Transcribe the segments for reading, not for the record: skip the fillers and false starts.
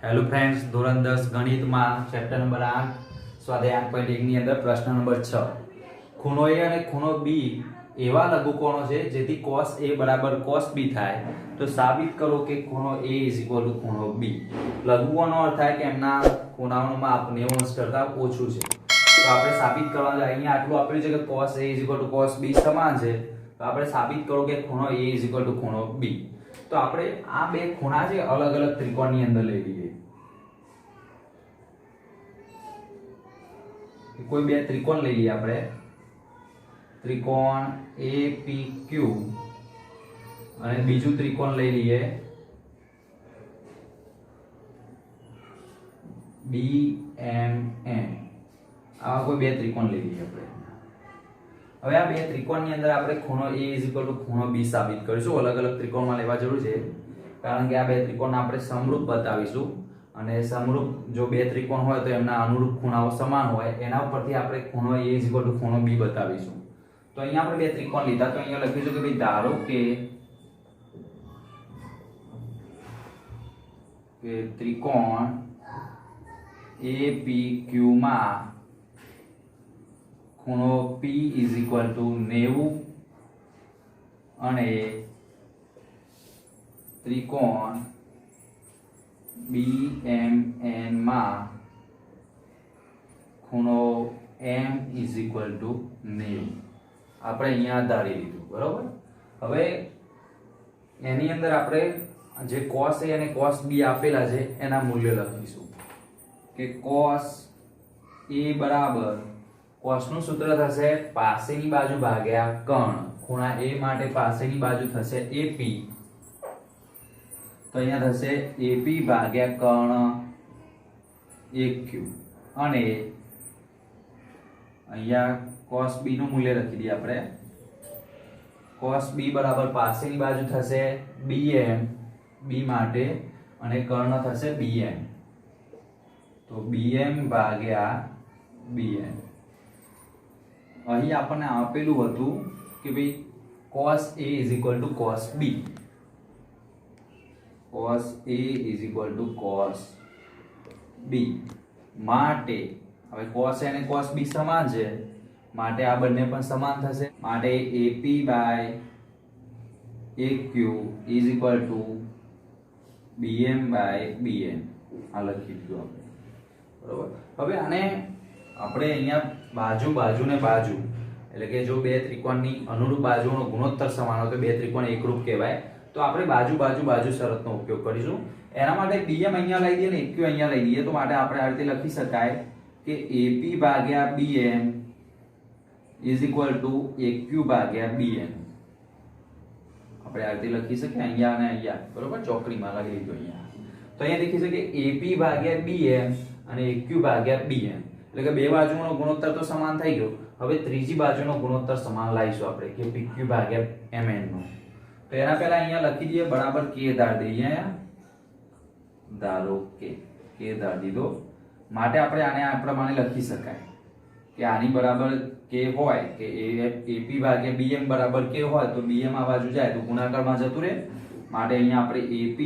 Hello friends, ધોરણ 10 ગણિતમાં chapter number 8 સ્વાધ્યાય 8.1 ની અંદર પ્રશ્ન નંબર 6 ખૂણો A અને ખૂણો B એવા લઘુકોણો છે જેથી cos A બરાબર cos B થાય તો સાબિત કરો કે ખૂણો A ખૂણો B. લઘુકોણનો અર્થ થાય કે એમના ખૂણાઓનું માપ 90 અંશ કરતાં ઓછું છે. તો આપણે સાબિત કરવાનું છે. અહીંયા આટલું આપ્યું છે કે cos A cos B સમાન છે. તો આપણે સાબિત કરો કે ખૂણો A ખૂણો B. તો આપણે આ બે ખૂણા છે અલગ અલગ ત્રિકોણની અંદર લઈ લઈએ. કોઈ બે ત્રિકોણ લઈ લઈએ આપણે. ત્રિકોણ APQ અને બીજું ત્રિકોણ લઈ લઈએ BMN. આવા કોઈ બે ત્રિકોણ લઈ લઈએ આપણે. હવે આ બે ત્રિકોણની અંદર આપણે ખૂણો A ખૂણો B સાબિત કરીશું. અલગ અલગ ત્રિકોણમાં લેવા જરૂર છે કારણ કે આ બે ત્રિકોણ આપણે સમરૂપ બતાવીશું અને સમરૂપ જો બે ત્રિકોણ હોય તો એમના અનુરૂપ ખૂણાઓ સમાન હોય એના ઉપરથી આપણે ખૂણો A ખૂણો B બતાવીશું. તો અહીંયા આપણે બે ત્રિકોણ લીધા તો અહીંયા લખીશું કે ભાઈ ધારો કે ત્રિકોણ APQ માં ખૂણો P = 90 અને ત્રિકોણ BMN માં ખૂણો M = 90. આપણે અહીંયા ધારી લીધું, બરોબર. હવે એની અંદર આપણે જે cos A અને cos B આપેલા છે એના મૂલ્ય લખીશું કે cos A બરાબર cos નું સૂત્ર થશે પાસેની બાજુ ભાગ્યા કર્ણ. ખૂણા A માટે પાસેની બાજુ થશે AP. તો અહીંયા થશે AP ભાગ્યા કર્ણ AQ અને અહીંયા cos B નું મૂલ્ય લખી દઈએ આપણે. cos B બરાબર પાસેની બાજુ થશે BM B માટે અને કર્ણ થશે BN. તો BM ભાગ્યા BN. અહીં આપણને આપેલું હતું કે ભાઈ cos A cos B. cos A cos B માટે હવે cos A અને cos B સમાન છે માટે આ બંને પણ સમાન થશે. માટે AP AQ BM BN આ લખી દીધું આપણે, બરોબર. હવે આને આપણે અહીંયા બાજુ ને બાજુ એટલે કે જો બે ત્રિકોણની અનુરૂપ બાજુઓનો ગુણોત્તર સમાન હોય તો બે ત્રિકોણ એકરૂપ કહેવાય. તો આપણે બાજુ શરતનો ઉપયોગ કરીશું. એના માટે BM અહીંયા લઈ દઈએ ને AQ અહીંયા લઈ દઈએ. તો માટે આપણે આ રીતે લખી શકાય કે AP ભાગ્યા BM AQ ભાગ્યા BN. આપણે આ રીતે લખી શકીએ અહીંયા અને અહીંયા, બરોબર. ચોકડીમાં લખી દીધું અહીંયા. તો અહીંયા લખી શકીએ AP ભાગ્યા BM અને AQ ભાગ્યા BN. એટલે કે બે બાજુનો ગુણોત્તર તો સમાન થઈ ગયો. હવે ત્રીજી બાજુનો ગુણોત્તર સમાન લાવીશું આપણે કે PQ ભાગ્યા MN નો. તો એના પહેલા અહીંયા લખી દઈએ બરાબર K ધાર દઈએ. ધારો કે K ધાર દીધો. માટે આપણે આને આ પ્રમાણે લખી શકાય કે આની બરાબર K હોય કે AP ભાગ્યા BM બરાબર K હોય તો BM આ બાજુ જાય તો ગુણાકારમાં જતું રહે. માટે અહીંયા આપણે AP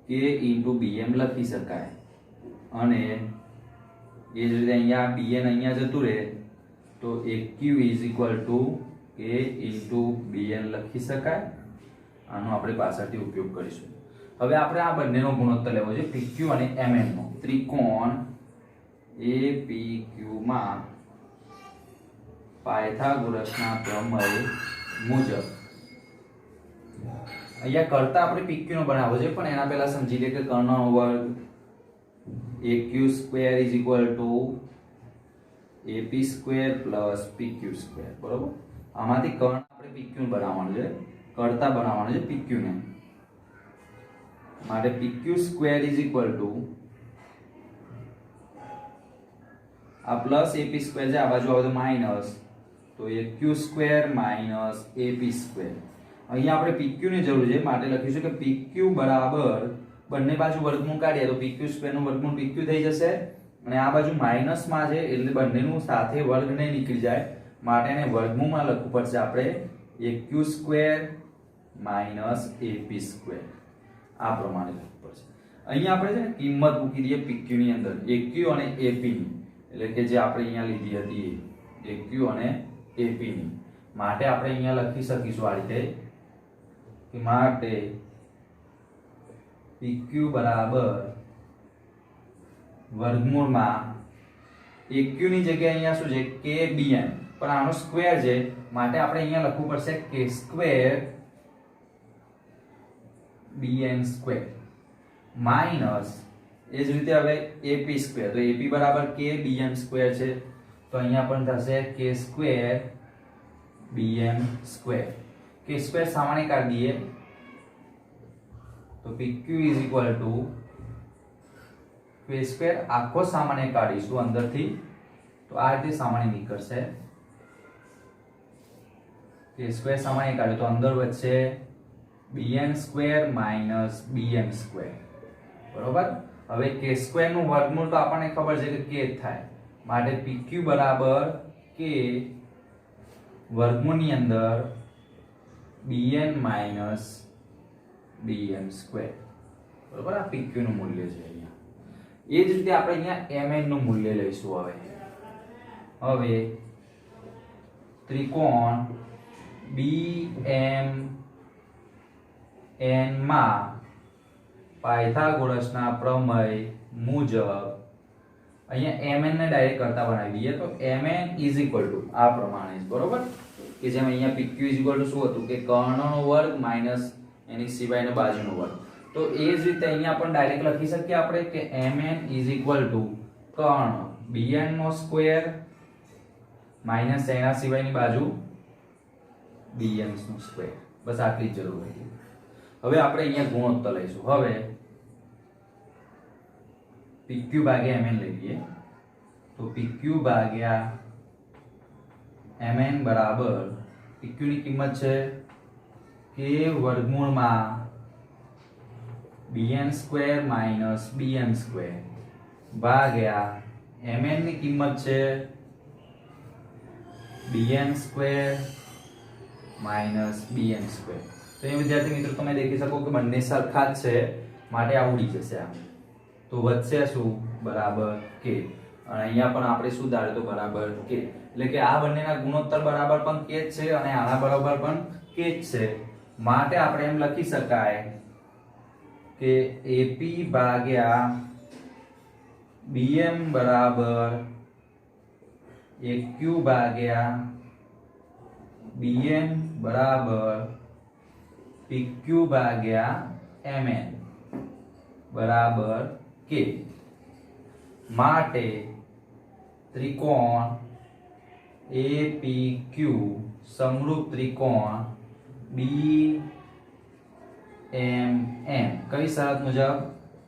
K BM લખી શકાય અને એ જ રીતે અહીંયા BN અહીંયા જતું રહે તો AQ K BN લખી શકાય. આનો આપણે પાછળથી ઉપયોગ કરીશું. હવે આપણે આ બંનેનો ગુણોત્તર લેવો છે PQ અને MN નો. ત્રિકોણ APQ માં પાયથાગોરસના પ્રમેય મુજબ અહીંયા કરતા આપણે PQ નો બનાવવો છે પણ એના પહેલા સમજી લે કે કર્ણનો વર્ગ AQ² AP² PQ², બરોબર. આમાંથી કર્ણ આપણે PQ બનાવવાનું છે, કરતા બનાવવાનું છે PQ ને. માટે PQ² આ પ્લસ AP² છે, આ બાજુ આવે તો માઈનસ, તો AQ² AP². અહીંયા આપણે PQ ની જરૂર છે માટે લખીશું કે PQ બરાબર બંને બાજુ વર્ગમૂળ કાઢીએ તો PQ² નું વર્ગમૂળ PQ થઈ જશે અને આ બાજુ માઈનસ માં છે એટલે બંનેનું સાથે વર્ગ નહીં નીકળી જાય માટે એને વર્ગમૂળમાં લખવું પડશે આપણે AQ² - AP². આ પ્રમાણે લખવું પડશે. અહીંયા આપણે છે ને કિંમત મૂકી દઈએ PQ ની અંદર, AQ અને AP ની, એટલે કે જે આપણે અહીંયા લીધી હતી એ AQ અને AP ની. માટે આપણે અહીંયા લખી શકીશું આ રીતે કે માટે PQ બરાબર વર્ગમૂળમાં AQ ની જગ્યાએ અહીંયા શું છે KBN, પણ આનો સ્ક્વેર છે માટે આપણે અહીંયા લખવું પડશે K square BN square minus એ જ રીતે હવે AP સ્ક્વેર, તો AP બરાબર KBN સ્ક્વેર છે તો અહીંયા પણ થશે K square BN square. K square સામાન્ય કાઢી દઈએ તો PQ is equal to K square આખો સામાન્ય કાઢીશું અંદરથી તો આ રીતે સામાન્ય નીકળશે. K સ્ક્વેર સામાન્ય કાઢ્યું તો અંદર વચ્ચે BN square minus BM square, બરોબર. હવે K સ્ક્વેર નું વર્ગમૂળ તો આપણને ખબર છે કે K જ થાય માટે PQ બરાબર K વર્ગમૂળની અંદર BN માઈનસ BM સ્ક્વેર, બરોબર. આ PQ નું મૂલ્ય છે અહીંયા. એ જ રીતે આપણે અહીંયા MN નું મૂલ્ય લઈશું. હવે ત્રિકોણ BMN માં પાયથાગોરસના પ્રમેય મુજબ અહીંયા MN ને ડાયરેક્ટ કરતા બનાવી દઈએ તો MN ઇઝ ઇક્વલ ટુ આ પ્રમાણે, બરોબર. કે જેમ અહીંયા PQ ઇઝ ઇક્વલ ટુ શું હતું કે કર્ણનો વર્ગ માઈનસ એની સિવાયનો બાજુનો વર્ગ. તો એ જ રીતે અહીંયા પણ ડાયરેક્ટ લખી શકીએ આપણે કે MN ઇઝ ઇક્વલ ટુ કર્ણ BN નો સ્ક્વેર માઈનસ એના સિવાયની બાજુ BN નો સ્ક્વેર. બસ આટલી જ જરૂર હતી. હવે આપણે અહીંયા ગુણોત્તર લઈશું. હવે PQ ભાગ્યા MN લઈએ તો PQ ભાગ્યા MN બરાબર PQ ની કિંમત છે K વર્ગમૂળમાં BN square minus BM square ભાગ્યા MN ની કિંમત છે BN square minus BM square. તો એ વિદ્યાર્થી મિત્રો તમે દેખી શકો કે બંને સરખા જ છે માટે આ ઉડી જશે. આમ તો વધશે શું બરાબર K, અને અહીંયા પણ આપણે શું ધાર્યું તો બરાબર K, એટલે કે આ બંનેના ગુણોત્તર બરાબર પણ K જ છે અને આના બરાબર પણ K જ છે. માટે આપણે એમ લખી શકાય કે AP ભાગ્યા BM બરાબર AQ ભાગ્યા BN બરાબર PQ ભાગ્યા MN બરાબર K. માટે ત્રિકોણ APQ સમરૂપ ત્રિકોણ BMN કઈ શરત મુજબ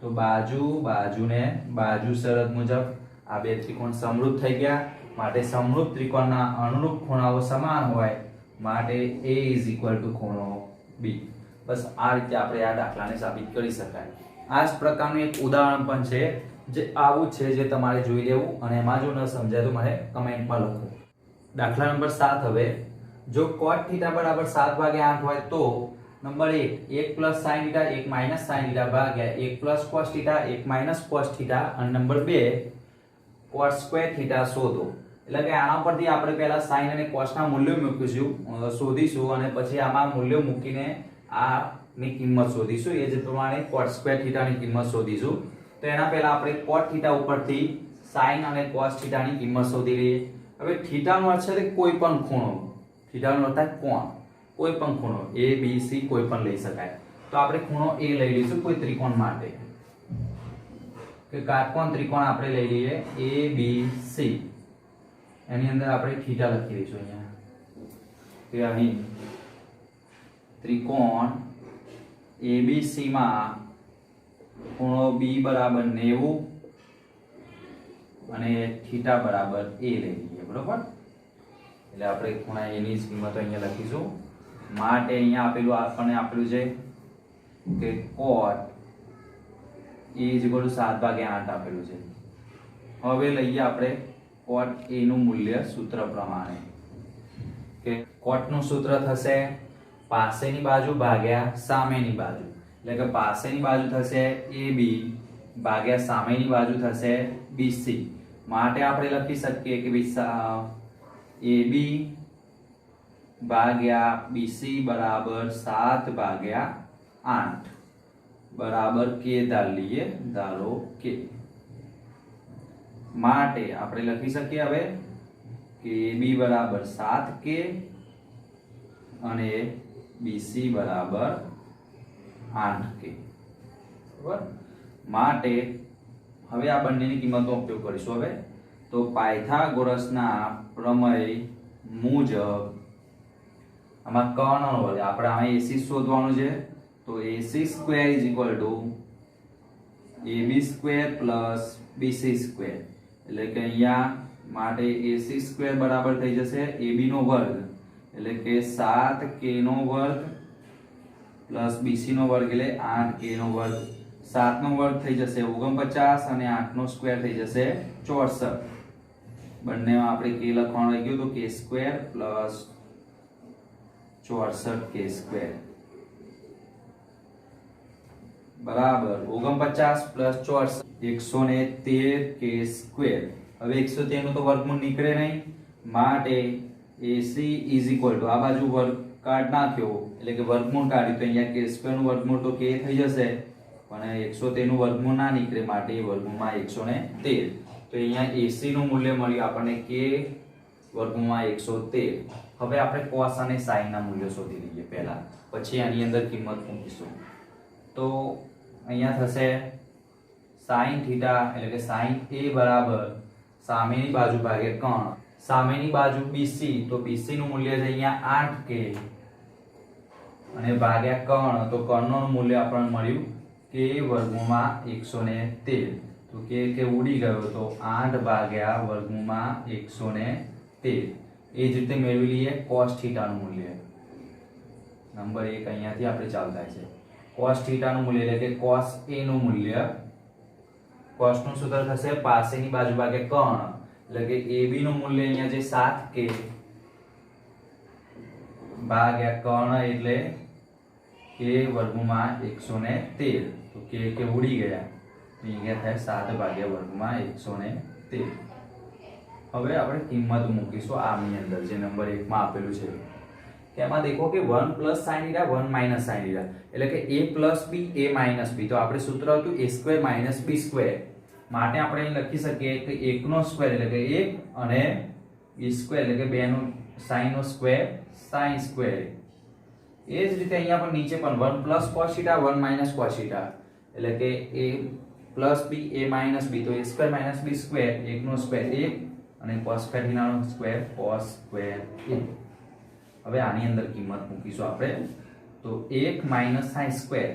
તો બાજુ બાજુને બાજુ શરત મુજબ આ બે ત્રિકોણ સમરૂપ થઈ ગયા. માટે સમરૂપ ત્રિકોણના અનુરૂપ ખૂણાઓ સમાન હોય માટે A ઇઝ ઇક્વલ ટુ ખૂણો B. બસ આ રીતે આપણે આ દાખલાને સાબિત કરી શકાય. આ જ પ્રકારનું એક ઉદાહરણ પણ છે જે આવું છે જે તમારે જોઈ લેવું અને એમાં જો ન સમજાય તો મને કમેન્ટમાં લખો. દાખલા નંબર 7. હવે જો cot θ બરાબર 7/8 હોય તો નંબર 1 1 sin θ 1 sin θ ભાગ્યા 1 cos θ 1 cos θ અને નંબર 2 cos સ્ક્વેર θ શોધો. એટલે કે આના પરથી આપણે પહેલા sin અને cos ના મૂલ્યો મૂકીશું, શોધીશું અને પછી આમાં મૂલ્યો મૂકીને આ ની કિંમત શોધીશું. એ જ પ્રમાણે cot સ્ક્વેર θ ની કિંમત શોધીશું. તો એના પહેલા આપણે cot θ ઉપરથી sin અને cos θ ની કિંમત શોધી લઈએ. હવે θ નો અર્થ છે કોઈ પણ ખૂણો, θ નો અર્થ કોણ, કોઈ પણ ખૂણો A B C કોઈ પણ લઈ શકાય. તો આપણે ખૂણો A લઈ લઈશું કોઈ ત્રિકોણ માટે કે કાટકોણ ત્રિકોણ આપણે લઈ લઈએ ABC. એની અંદર આપણે θ લખી દઈશું અહીંયા કે અહીં ત્રિકોણ ABC માં ખૂણો B બરાબર 90 અને θ બરાબર A લઈ લઈએ, બરોબર. એટલે આપણે ખૂણા A ની કિંમત અહીંયા લખીશું. માટે અહીંયા આપેલું આપણને આપેલું છે કે cot A = 7/8 આપેલું છે. હવે લઈએ આપણે cot A નું મૂલ્ય સૂત્ર પ્રમાણે કે cot નું સૂત્ર થશે પાસેની બાજુ ભાગ્યા સામેની બાજુ. એટલે કે પાસેની બાજુ થશે AB ભાગ્યા સામેની બાજુ થશે BC. માટે આપણે લખી શકીએ કે AB ભાગ્યા BC બરાબર 7/8 બરાબર k ધારો k. માટે આપણે લખી શકીએ હવે કે AB બરાબર 7k અને BC બરાબર 8k. બરાબર. માટે હવે આ બંનેની કિંમતનો ઉપયોગ કરીશું. હવે તો પાયથાગોરસના પ્રમેય મુજબ આમાં કર્ણનો વર્ગ આપણે આમાં AC શોધવાનું છે. તો AC square is equal two AB square plus BC square. એટલે કે અહીંયા માટે AC સ્ક્વેર બરાબર થઈ જશે AB નો વર્ગ એટલે કે 7k નો વર્ગ પ્લસ BC નો વર્ગ એટલે 8k નો વર્ગ. 7 નો વર્ગ થઈ જશે 49 અને 8 નો સ્ક્વેર થઈ જશે 64. બંનેમાં આપણે k લખવાનું રહી ગયું તો k square plus 64k square બરાબર 49 પ્લસ 64 113k સ્ક્વેર. હવે 113 નું તો વર્ગમૂળ નીકળે નહીં માટે AC ઇઝ ઇક્વલ ટુ આ બાજુ વર્ગ કાઢ નાખ્યો એટલે કે વર્ગમૂળ કાઢ્યું તો અહીંયા k સ્ક્વેર નું વર્ગમૂળ તો k થઈ જશે પણ 113 નું વર્ગમૂળ ના નીકળે માટે વર્ગમૂળમાં 113. તો અહીંયા AC નું મૂલ્ય મળ્યું આપણને k વર્ગમૂળમાં 113. હવે આપણે cos અને sin ના મૂલ્યો શોધી લઈએ પહેલા પછી આની અંદર કિંમત મૂકીશું. તો અહીંયા થશે sin થીટા એટલે કે sin A બરાબર સામેની બાજુ ભાગે કર્ણ. સામેની બાજુ BC તો BC નું મૂલ્ય છે અહીંયા 8k અને ભાગ્યા કર્ણ તો કર્ણનું મૂલ્ય આપણને મળ્યું k વર્ગમૂળમાં 113. તો k ઉડી ગયો તો 8 ભાગ્યા વર્ગમૂળમાં 113. એ જ રીતે મેળવી લઈએ cos થીટા નું મૂલ્ય. નંબર 1 અહીંયાથી આપણે ચાલુ થાય છે. cos થીટા નું મૂલ્ય એટલે કે cos A નું મૂલ્ય cos નું સૂત્ર થશે પાસેની બાજુ ભાગે કર્ણ એટલે કે AB નું મૂલ્ય અહીંયા જે 7k ભાગ્યા કર્ણ એટલે k વર્ગમૂળમાં 113. તો k ઉડી ગયા અહીંયા થાય 7 ભાગ્યા વર્ગમૂળમાં 113. હવે આપણે કિંમત મૂકીશું આની અંદર જે નંબર 1 માં આપેલું છે. તેમાં દેખો કે 1 પ્લસ sin θ 1 માઈનસ sin θ એટલે કે a plus b a minus b. તો આપણે સૂત્ર હતું a square minus b square. માટે આપણે અહીં લખી શકીએ કે 1 નો સ્ક્વેર એટલે કે 1 અને b સ્ક્વેર એટલે કે 2 નો sin નો સ્ક્વેર sin સ્ક્વેર. એ જ રીતે અહીંયા પણ નીચે પણ 1 પ્લસ cos θ 1 માઈનસ cos θ એટલે કે a plus b a minus b. તો a square minus b square 1 નો સ્ક્વેર 1 અને cos સ્ક્વેર θ નો સ્ક્વેર cos સ્ક્વેર 1. હવે આની અંદર કિંમત મૂકીશું આપણે તો 1 માઈનસ sin સ્ક્વેર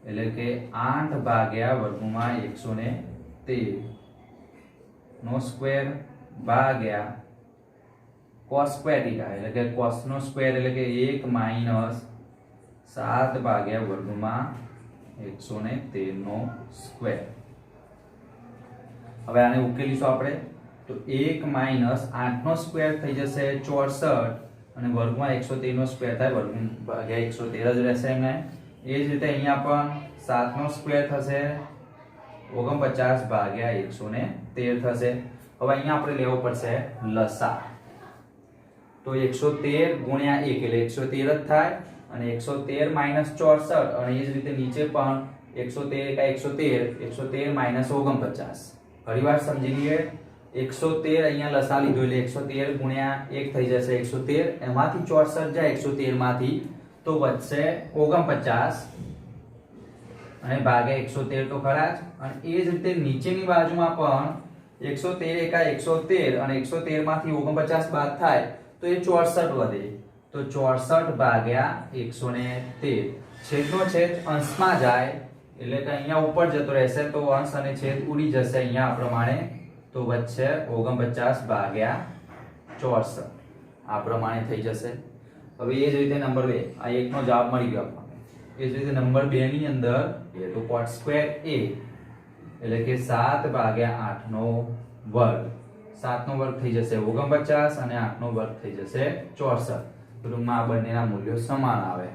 એટલે કે 8 ભાગ્યા વર્ગમૂળમાં 113 નો સ્ક્વેર ભાગ્યા cos સ્ક્વેર θ એટલે કે cos નો સ્ક્વેર એટલે કે 1 માઈનસ 7 ભાગ્યા વર્ગમૂળમાં 113 નો સ્ક્વેર. હવે આને ઉકેલીશું આપણે તો 1 માઈનસ 8 નો સ્ક્વેર થઈ જશે 64 અને વર્ગમાં 113 નો સ્ક્વેર થાય વર્ગમૂળ ભાગ્યા 113 જ રહેશે એમને. એ જ રીતે અહીંયા પણ 7 નો સ્ક્વેર થશે 49 ભાગ્યા 113 થશે. હવે અહીંયા આપણે લેવો પડશે લસા. તો 113 ગુણ્યા 1 એટલે 113 જ થાય અને 113 માઈનસ 64 અને એ જ રીતે નીચે પણ 113 કા 113 માઈનસ 49. ઘણીવાર સમજી લઈએ 113 અહીંયા લસા લીધો એટલે 113 ગુણ્યા 1 થઈ જશે 113 એમાંથી 64 જાય 113 માંથી તો વધશે 49 અને ભાગ્યા 113 તો ખરા જ. અને એ જ રીતે નીચેની બાજુમાં પણ 113 એકા 113 અને 113 માંથી 49 બાદ થાય તો એ 64 વધે. તો 64 ભાગ્યા 113 છેદનો છેદ અંશમાં જાય એટલે કે અહીંયા ઉપર જતો રહેશે તો અંશ અને છેદ ઉડી જશે અહીંયા આ પ્રમાણે. તો વચ્ચે 49 ભાગ્યા 64 આ પ્રમાણે થઈ જશે. હવે એ જ રીતે નંબર 2 આ એકનો જવાબ મળી ગયો આપણને. એ જ રીતે નંબર 2 ની અંદર તો cot સ્ક્વેર a એટલે કે 7 ભાગ્યા 8 નો વર્ગ. 7 નો વર્ગ થઈ જશે 49 અને 8 નો વર્ગ થઈ જશે 64. ટૂંકમાં આ બંનેના મૂલ્યો સમાન આવે.